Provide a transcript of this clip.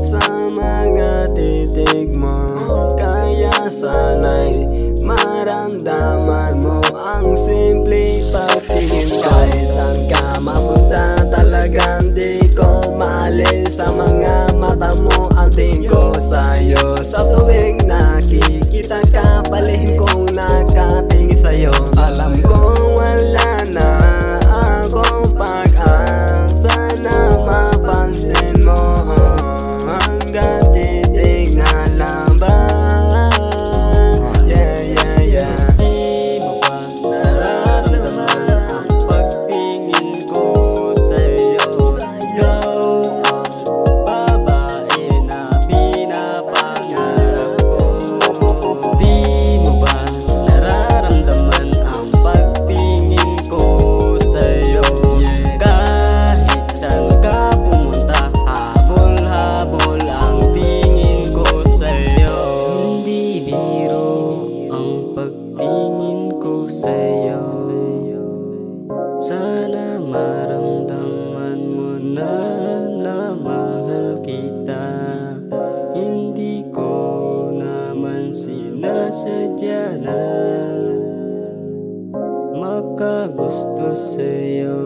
sa mga titig mo. Kaya sana'y maramdaman mo ang simpleng pagtingin ko. Kahit saan ka mapunta, talagang di ko maalis sa mga mata mo. Ang tingin ko sa'yo sa tuwing nakikita ka, palihim kong nakatingin sa'yo. Alam kong wala na akong pag-asa na mapansin mo, hanggang titignan lang ba? Yeah, yeah, yeah. Di mo ba nararamdaman ang pagtingin ko sa'yo? Ikaw ang babae na pinapangarap ko. Di mo ba nararamdaman ang pagtingin ko sa'yo? Kahit saan ka pumunta, habol-habol ang tingin ko sa'yo. Hindi biro ang pagtingin ko sa'yo. Sana maramdaman mo na mahal kita. Hindi ko naman sinasadya na makagusto sa'yo.